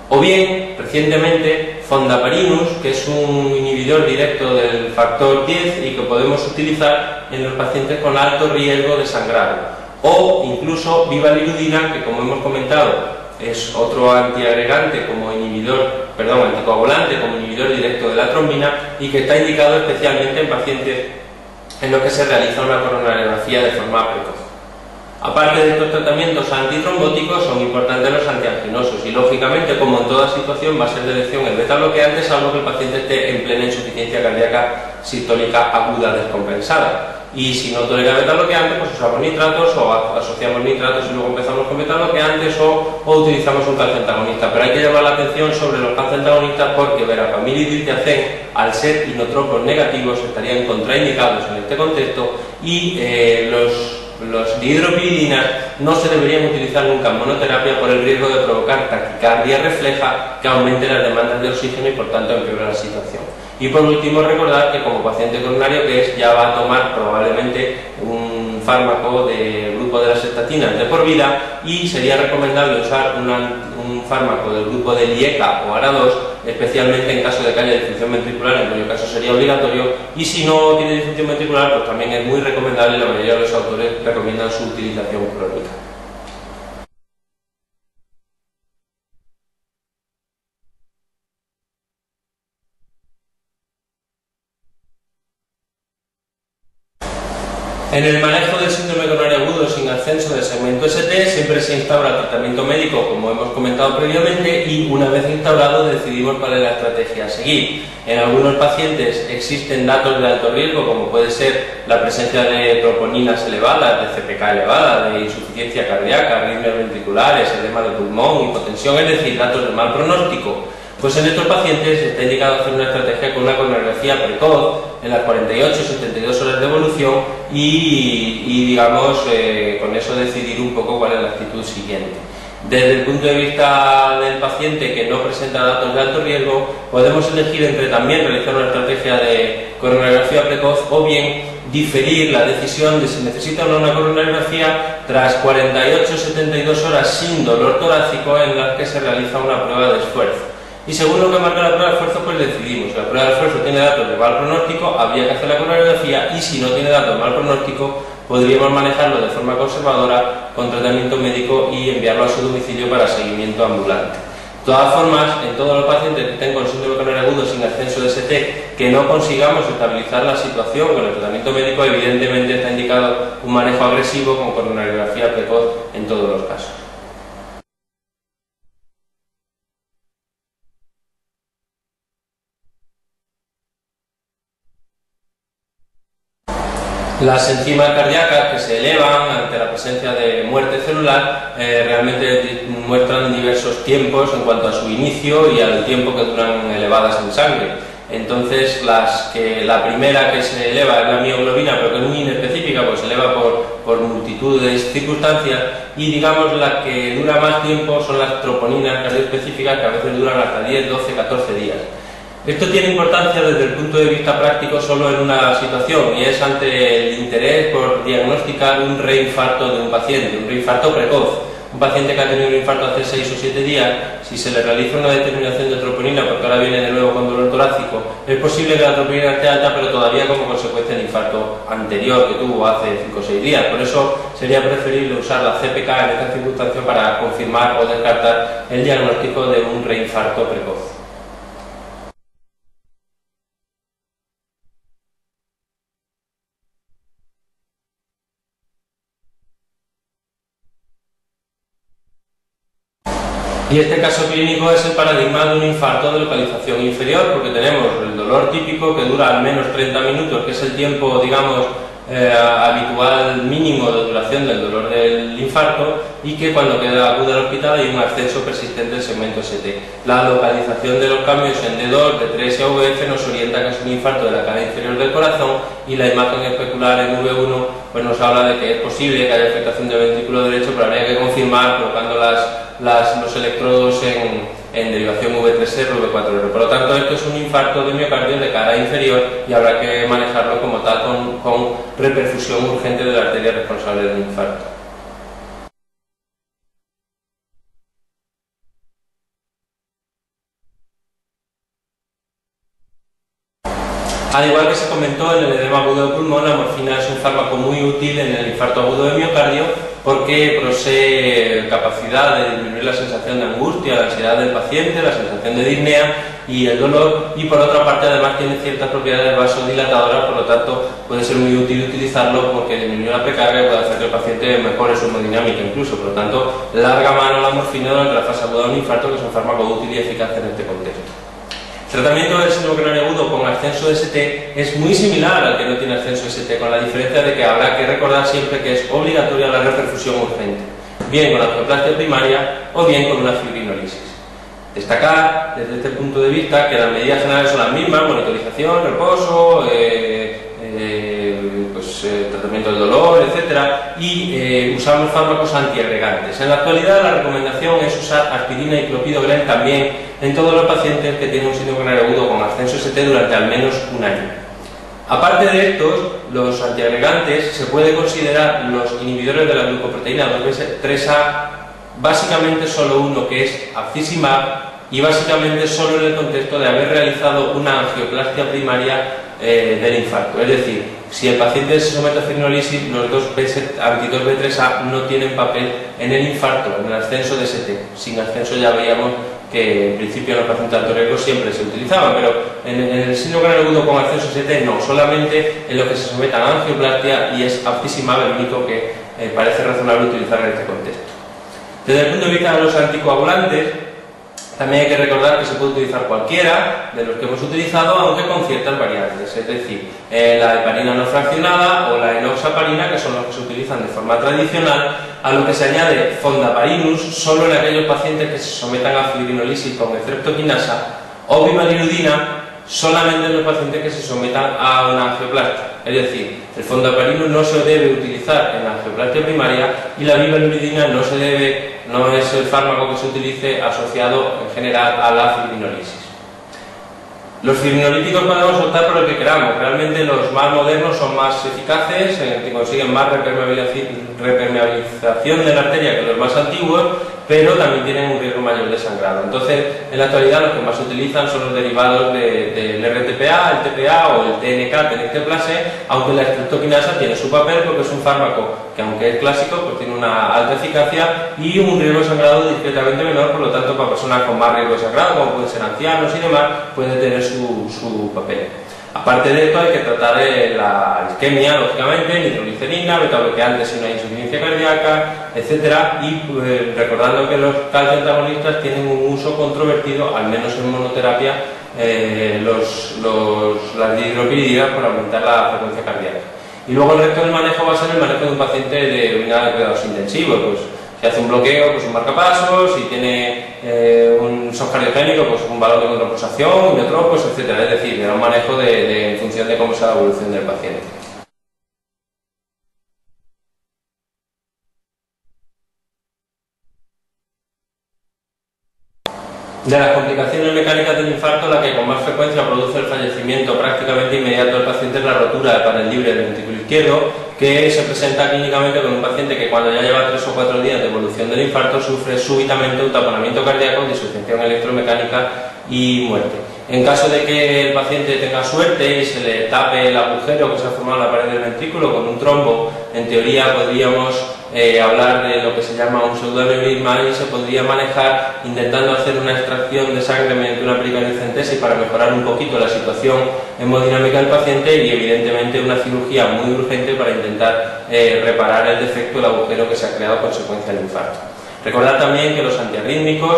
o bien, recientemente, fondaparinus, que es un inhibidor directo del factor 10 y que podemos utilizar en los pacientes con alto riesgo de sangrado, o incluso vivalirudina, que como hemos comentado es otro antiagregante anticoagulante como inhibidor directo de la trombina y que está indicado especialmente en pacientes en los que se realiza una coronariografía de forma precoz. Aparte de estos tratamientos antitrombóticos, son importantes los antianginosos y, lógicamente, como en toda situación, va a ser de elección el beta-bloqueante, salvo que el paciente esté en plena insuficiencia cardíaca sistólica aguda descompensada. Y si no tolera beta-bloqueante, pues usamos nitratos o asociamos nitratos y luego empezamos con beta-bloqueantes o utilizamos un calcio antagonista. Pero hay que llamar la atención sobre los calcio antagonistas porque verapamil y diltiazem, al ser inotropos negativos, estarían contraindicados en este contexto y los dihidropiridinas no se deberían utilizar nunca en monoterapia por el riesgo de provocar taquicardia refleja que aumente las demandas de oxígeno y por tanto empeora la situación. Y por último, recordar que como paciente coronario que es, ya va a tomar probablemente un fármaco del grupo de las estatinas de por vida y sería recomendable usar un fármaco del grupo del IECA o ARA2, especialmente en caso de que haya disfunción ventricular, en cuyo caso sería obligatorio, y si no tiene disfunción ventricular, pues también es muy recomendable, la mayoría de los autores recomiendan su utilización crónica. En el manejo del síndrome coronario agudo sin ascenso del segmento ST siempre se instaura el tratamiento médico, como hemos comentado previamente, y una vez instaurado decidimos cuál es la estrategia a seguir. En algunos pacientes existen datos de alto riesgo, como puede ser la presencia de troponinas elevadas, de CPK elevada, de insuficiencia cardíaca, arritmias ventriculares, edema de pulmón, hipotensión, es decir, datos de mal pronóstico. Pues en estos pacientes está indicado hacer una estrategia con una coronariografía precoz en las 48-72 horas de evolución y digamos, con eso decidir un poco cuál es la actitud siguiente. Desde el punto de vista del paciente que no presenta datos de alto riesgo, podemos elegir entre también realizar una estrategia de coronariografía precoz o bien diferir la decisión de si necesita o no una coronariografía tras 48-72 horas sin dolor torácico en las que se realiza una prueba de esfuerzo. Y según lo que marca la prueba de esfuerzo, pues decidimos. Si la prueba de esfuerzo tiene datos de mal pronóstico, habría que hacer la coronariografía, y si no tiene datos de mal pronóstico, podríamos manejarlo de forma conservadora con tratamiento médico y enviarlo a su domicilio para seguimiento ambulante. De todas formas, en todos los pacientes que estén con síndrome coronario agudo sin ascenso de ST, que no consigamos estabilizar la situación con el tratamiento médico, evidentemente está indicado un manejo agresivo con coronariografía precoz en todos los casos. Las enzimas cardíacas que se elevan ante la presencia de muerte celular realmente muestran diversos tiempos en cuanto a su inicio y al tiempo que duran elevadas en sangre. Entonces, la primera que se eleva es la mioglobina, pero que es muy inespecífica, pues se eleva por multitud de circunstancias, y digamos la que dura más tiempo son las troponinas cardioespecíficas, que a veces duran hasta 10, 12, 14 días. Esto tiene importancia desde el punto de vista práctico solo en una situación, y es ante el interés por diagnosticar un reinfarto de un paciente, un reinfarto precoz. un paciente que ha tenido un infarto hace 6 o 7 días, si se le realiza una determinación de troponina, porque ahora viene de nuevo con dolor torácico, es posible que la troponina esté alta, pero todavía como consecuencia del infarto anterior que tuvo hace 5 o 6 días. Por eso sería preferible usar la CPK en esta circunstancia para confirmar o descartar el diagnóstico de un reinfarto precoz. Y este caso clínico es el paradigma de un infarto de localización inferior, porque tenemos el dolor típico que dura al menos 30 minutos, que es el tiempo, digamos, habitual mínimo de duración del dolor del infarto, y que cuando queda acude al hospital hay un ascenso persistente del segmento ST. La localización de los cambios en D2, D3 y AVF nos orienta que es un infarto de la cara inferior del corazón, y la imagen especular en V1 pues nos habla de que es posible que haya afectación del ventrículo derecho, pero habría que confirmar colocando los electrodos en derivación V3R o V4R. Por lo tanto, esto es un infarto de miocardio de cara inferior y habrá que manejarlo como tal con reperfusión urgente de la arteria responsable del infarto. Al igual que se comentó en el edema agudo de pulmón, la morfina es un fármaco muy útil en el infarto agudo de miocardio porque posee capacidad de disminuir la sensación de angustia, la ansiedad del paciente, la sensación de disnea y el dolor, y por otra parte además tiene ciertas propiedades vasodilatadoras, por lo tanto puede ser muy útil utilizarlo porque disminuye la precarga y puede hacer que el paciente mejore su hemodinámica incluso. Por lo tanto, larga mano la morfina durante la fase aguda de un infarto, que es un fármaco útil y eficaz en este contexto. El tratamiento del síndrome coronario agudo con ascenso de ST es muy similar al que no tiene ascenso de ST, con la diferencia de que habrá que recordar siempre que es obligatoria la reperfusión urgente, bien con angioplastia primaria o bien con una fibrinolisis. Destacar desde este punto de vista que las medidas generales son las mismas: monitorización, reposo, tratamiento del dolor, etc. Y usamos fármacos antiagregantes. En la actualidad la recomendación es usar aspirina y clopidogrel también en todos los pacientes que tienen un síndrome coronario agudo con ascenso ST durante al menos un año. Aparte de estos, los antiagregantes se puede considerar los inhibidores de la glucoproteína 2B3A, básicamente solo uno, que es Aflisimab, y básicamente solo en el contexto de haber realizado una angioplastia primaria del infarto. Es decir, si el paciente se somete a fibrinolisis, los dos anti-2B3A no tienen papel en el infarto, en el ascenso de ST. Sin ascenso ya veíamos que en principio en los pacientes de alto riesgo siempre se utilizaban, pero en el síndrome coronario agudo con ascenso ST no, solamente en lo que se sometan a angioplastia, y es Aflisimab el único que parece razonable utilizar en este contexto. Desde el punto de vista de los anticoagulantes, también hay que recordar que se puede utilizar cualquiera de los que hemos utilizado, aunque con ciertas variantes, es decir, la heparina no fraccionada o la enoxaparina, que son los que se utilizan de forma tradicional, a lo que se añade fondaparinus solo en aquellos pacientes que se sometan a fibrinolisis con streptokinasa, o bivalirudina solamente en los pacientes que se sometan a una angioplastia. Es decir, el fondaparinus no se debe utilizar en la angioplastia primaria y la bivalirudina no es el fármaco que se utilice asociado en general a la fibrinolisis. Los fibrinolíticos podemos optar por el que queramos. Realmente los más modernos son más eficaces, que consiguen más repermeabilización de la arteria que los más antiguos, pero también tienen un riesgo mayor de sangrado. Entonces, en la actualidad los que más se utilizan son los derivados del RTPA, el TPA o el TNK, tenecteplase, aunque la streptokinasa tiene su papel porque es un fármaco que, aunque es clásico, pues tiene una alta eficacia y un riesgo de sangrado discretamente menor. Por lo tanto, para personas con más riesgo de sangrado, como pueden ser ancianos y demás, puede tener su papel. Aparte de esto, hay que tratar la isquemia, lógicamente, nitroglicerina, betabloqueantes si no hay insuficiencia cardíaca, etc. Y recordando que los calcio antagonistas tienen un uso controvertido, al menos en monoterapia, las dihidropiridinas, por aumentar la frecuencia cardíaca. Y luego el resto del manejo va a ser el manejo de un paciente de urina de cuidados intensivos. Pues, si hace un bloqueo, pues un marcapasos; si tiene un shock cardiogénico, pues un valor de contrapulsación, miotropos, etc. Es decir, era un manejo en función de cómo sea la evolución del paciente. De las complicaciones mecánicas del infarto, la que con más frecuencia produce el fallecimiento prácticamente inmediato del paciente es la rotura del panel libre del ventrículo izquierdo, que se presenta clínicamente con un paciente que cuando ya lleva 3 o 4 días de evolución del infarto sufre súbitamente un taponamiento cardíaco, disfunción electromecánica y muerte. En caso de que el paciente tenga suerte y se le tape el agujero que se ha formado en la pared del ventrículo con un trombo, en teoría podríamos hablar de lo que se llama un pseudoaneurisma y se podría manejar intentando hacer una extracción de sangre mediante una pericardiocentesis para mejorar un poquito la situación hemodinámica del paciente y evidentemente una cirugía muy urgente para intentar reparar el defecto, el agujero que se ha creado a consecuencia del infarto. Recordad también que los antiarrítmicos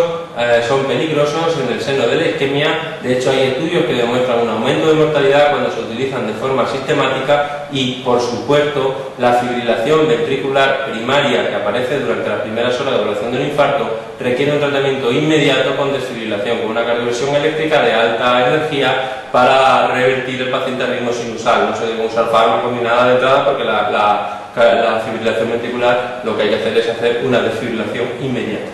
son peligrosos en el seno de la isquemia. De hecho, hay estudios que demuestran un aumento de mortalidad cuando se utilizan de forma sistemática y, por supuesto, la fibrilación ventricular primaria que aparece durante las primeras horas de evolución del infarto requiere un tratamiento inmediato con desfibrilación, con una cardioversión eléctrica de alta energía para revertir el paciente a ritmo sinusal. No se debe usar fármacos ni nada de entrada porque la fibrilación ventricular lo que hay que hacer es hacer una desfibrilación inmediata.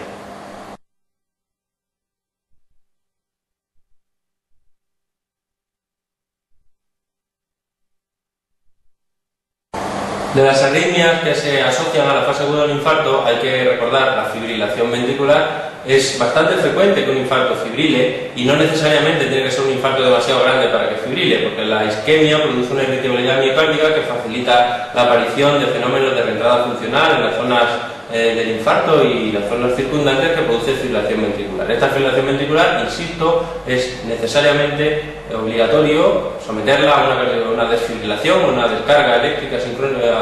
De las arritmias que se asocian a la fase aguda del infarto hay que recordar la fibrilación ventricular. Es bastante frecuente que un infarto fibrile y no necesariamente tiene que ser un infarto demasiado grande para que fibrile, porque la isquemia produce una irritabilidad miocárdica que facilita la aparición de fenómenos de reentrada funcional en las zonas del infarto y las zonas circundantes que produce fibrilación ventricular. Esta fibrilación ventricular, insisto, es necesariamente obligatorio someterla a una desfibrilación o una descarga eléctrica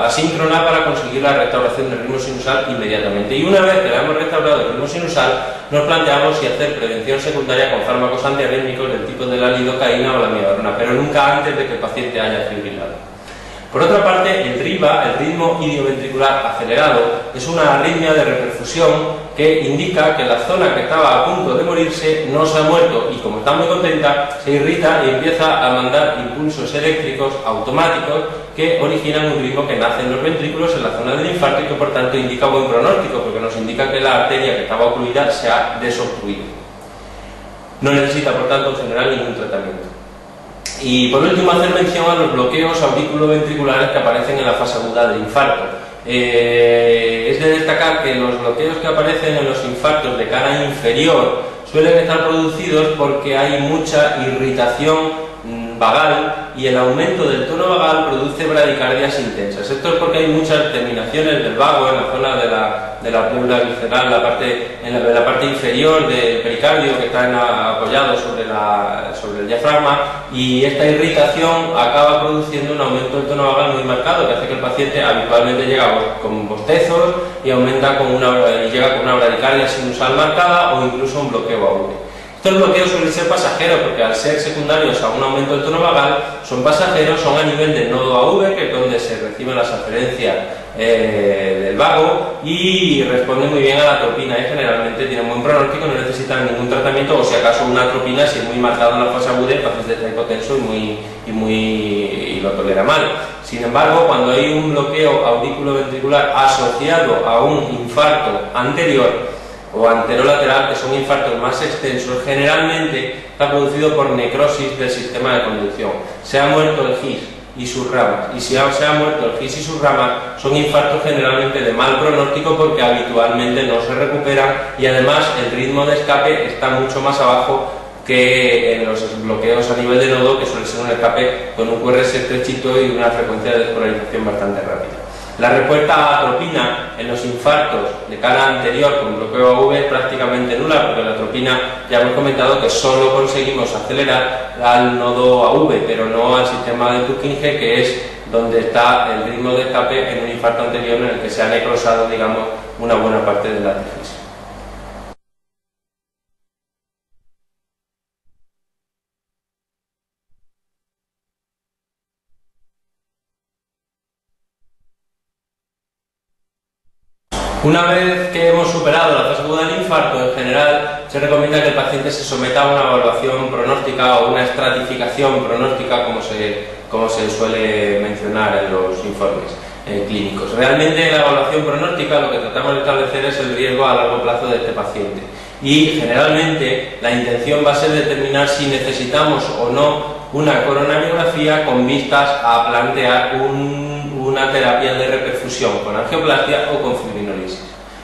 asíncrona para conseguir la restauración del ritmo sinusal inmediatamente. Y una vez que la hemos restaurado el ritmo sinusal, nos planteamos si hacer prevención secundaria con fármacos antiarrítmicos del tipo de la lidocaína o la amiodarona, pero nunca antes de que el paciente haya fibrilado. Por otra parte, el RIVA, el ritmo idioventricular acelerado, es una arritmia de reperfusión que indica que la zona que estaba a punto de morirse no se ha muerto y, como está muy contenta, se irrita y empieza a mandar impulsos eléctricos automáticos que originan un ritmo que nace en los ventrículos en la zona del infarto y que, por tanto, indica buen pronóstico porque nos indica que la arteria que estaba ocluida se ha desobstruido. No necesita, por tanto, en general ningún tratamiento. Y por último, hacer mención a los bloqueos auriculoventriculares que aparecen en la fase aguda del infarto. Es de destacar que los bloqueos que aparecen en los infartos de cara inferior suelen estar producidos porque hay mucha irritación vagal y el aumento del tono vagal produce bradicardias intensas. Esto es porque hay muchas terminaciones del vago en la zona de la pleura visceral, en la parte inferior del pericardio que están apoyados sobre el diafragma, y esta irritación acaba produciendo un aumento del tono vagal muy marcado que hace que el paciente habitualmente llega con bostezos y llega con una bradicardia sinusal marcada o incluso un bloqueo AV. Estos bloqueos suelen ser pasajeros porque, al ser secundarios a un aumento del tono vagal, son pasajeros, son a nivel del nodo AV, que es donde se reciben las aferencias del vago, y responden muy bien a la atropina y generalmente tienen buen pronóstico, no necesitan ningún tratamiento, o si acaso una atropina si es muy marcada en la fase aguda, el paciente está hipotenso y lo tolera mal. Sin embargo, cuando hay un bloqueo auriculoventricular asociado a un infarto anterior o anterolateral, que son infartos más extensos, generalmente está producido por necrosis del sistema de conducción. Se ha muerto el GIS y sus ramas, y si se ha muerto el GIS y sus ramas, son infartos generalmente de mal pronóstico porque habitualmente no se recuperan y además el ritmo de escape está mucho más abajo que en los bloqueos a nivel de nodo, que suele ser un escape con un QRS estrechito y una frecuencia de despolarización bastante rápida. La respuesta a atropina en los infartos de cara anterior con bloqueo AV es prácticamente nula, porque la atropina ya hemos comentado que solo conseguimos acelerar al nodo AV, pero no al sistema de Purkinje, que es donde está el ritmo de escape en un infarto anterior en el que se ha necrosado, digamos, una buena parte de la arteria. Una vez que hemos superado la fase aguda del infarto, en general se recomienda que el paciente se someta a una evaluación pronóstica o una estratificación pronóstica, como se suele mencionar en los informes clínicos. Realmente, en la evaluación pronóstica lo que tratamos de establecer es el riesgo a largo plazo de este paciente, y generalmente la intención va a ser determinar si necesitamos o no una coronariografía con vistas a plantear una una terapia de reperfusión, con angioplastia o con fibrinolisis.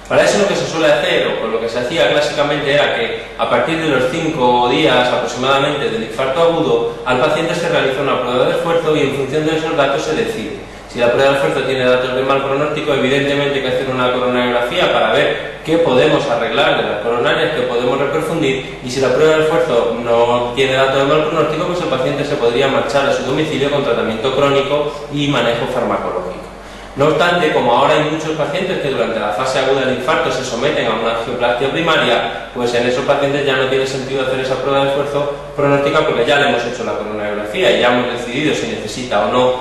Para eso lo que se suele hacer, o con lo que se hacía clásicamente, era que a partir de los 5 días aproximadamente del infarto agudo, al paciente se realiza una prueba de esfuerzo y en función de esos datos se decide. Si la prueba de esfuerzo tiene datos de mal pronóstico, evidentemente hay que hacer una coronariografía para ver qué podemos arreglar de las coronarias, qué podemos reperfundir, y si la prueba de esfuerzo no tiene datos de mal pronóstico, pues el paciente se podría marchar a su domicilio con tratamiento crónico y manejo farmacológico. No obstante, como ahora hay muchos pacientes que durante la fase aguda del infarto se someten a una angioplastia primaria, pues en esos pacientes ya no tiene sentido hacer esa prueba de esfuerzo pronóstica porque ya le hemos hecho la coronariografía y ya hemos decidido si necesita o no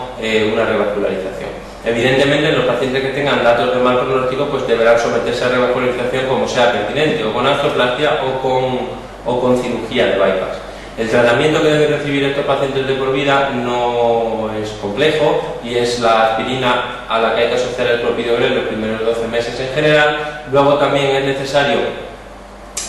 una revascularización. Evidentemente, en los pacientes que tengan datos de mal pronóstico, pues deberán someterse a revascularización como sea pertinente, o con angioplastia o con cirugía de bypass. El tratamiento que deben recibir estos pacientes de por vida no es complejo y es la aspirina a la que hay que asociar el clopidogrel los primeros 12 meses en general. Luego también es necesario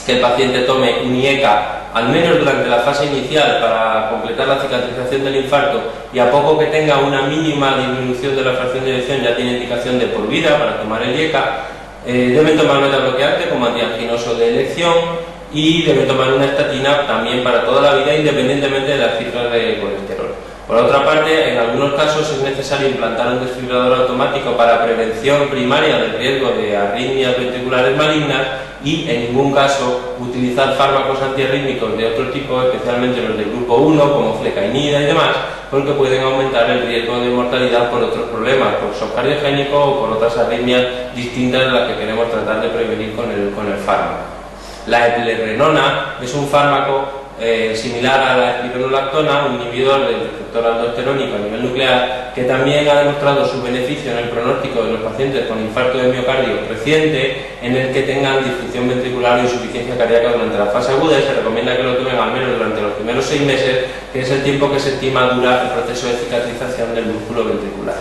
que el paciente tome un IECA al menos durante la fase inicial para completar la cicatrización del infarto, y a poco que tenga una mínima disminución de la fracción de eyección ya tiene indicación de por vida para tomar el IECA. Deben tomar un metabloqueante como antianginoso de elección y deben tomar una estatina también para toda la vida, independientemente de las cifras de colesterol. Por otra parte, en algunos casos es necesario implantar un desfibrilador automático para prevención primaria del riesgo de arritmias ventriculares malignas, y en ningún caso utilizar fármacos antiarrítmicos de otro tipo, especialmente los del grupo 1 como flecainida y demás, porque pueden aumentar el riesgo de mortalidad por otros problemas, por shock cardiogénico o por otras arritmias distintas de las que queremos tratar de prevenir con el fármaco. La eplerenona es un fármaco similar a la espironolactona, un inhibidor del receptor aldosterónico a nivel nuclear, que también ha demostrado su beneficio en el pronóstico de los pacientes con infarto de miocardio reciente, en el que tengan disfunción ventricular o insuficiencia cardíaca durante la fase aguda, y se recomienda que lo tomen al menos durante los primeros 6 meses, que es el tiempo que se estima dura el proceso de cicatrización del músculo ventricular.